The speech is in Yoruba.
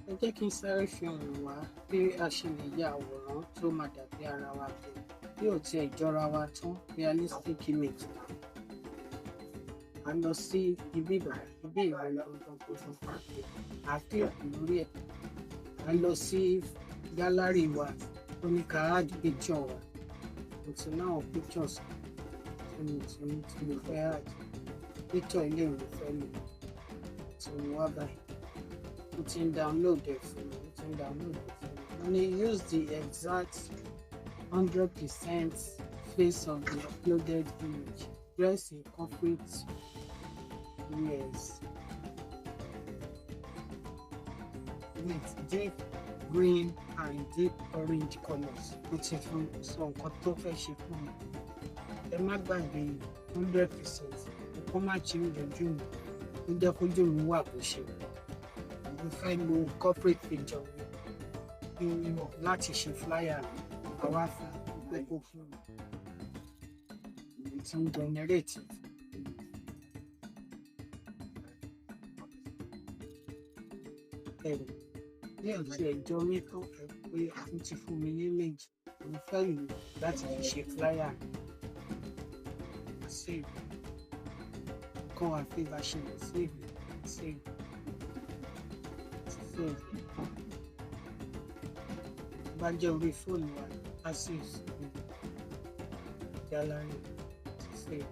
Ẹ jẹ́ kí n sáré fi hàn wá bí a ṣe lè ya àwòrán tó máa dàbí ara wa bẹ́ẹ̀ bí ò tiẹ̀ jọra wa tán realistic image. A lọ sí ibi ìrọ̀lẹ́ àkíyèsí lórí ẹ̀. A lọ sí gálárì wa tó ní ká add picture wa. Mo ti ní àwọn pictures tí mo fẹ́ add. Picture ilé ìwé fẹ́ lò tí mo wá báyìí. Mo ti ń download ẹ̀ fún mi. Mo ní use the exact 100% face of the uploaded image. Dress in corporate wears with deep green and deep orange colors. Mo ti fún sọ nǹkan tó fẹ́ ṣe fún mi. Ẹ má gbàgbé 100%. Kó má ṣe ojú mi. Ó jẹ́ kójú mi wà bó ṣe wà. Mo fẹ́ lo corporate picture mi láti ṣe flyer àwa fún gbogbo fún mi. Ti ń generate. Bí ọ̀sẹ̀ ẹjọ́ mi tó ẹ pé ó ti fún mi ní image. Mo fẹ́ lò láti fi ṣe flyer. Save. Kọ́ wa fi bá ṣe lè save. Bá jẹ́ orí fóònù wa, a sì gallery save.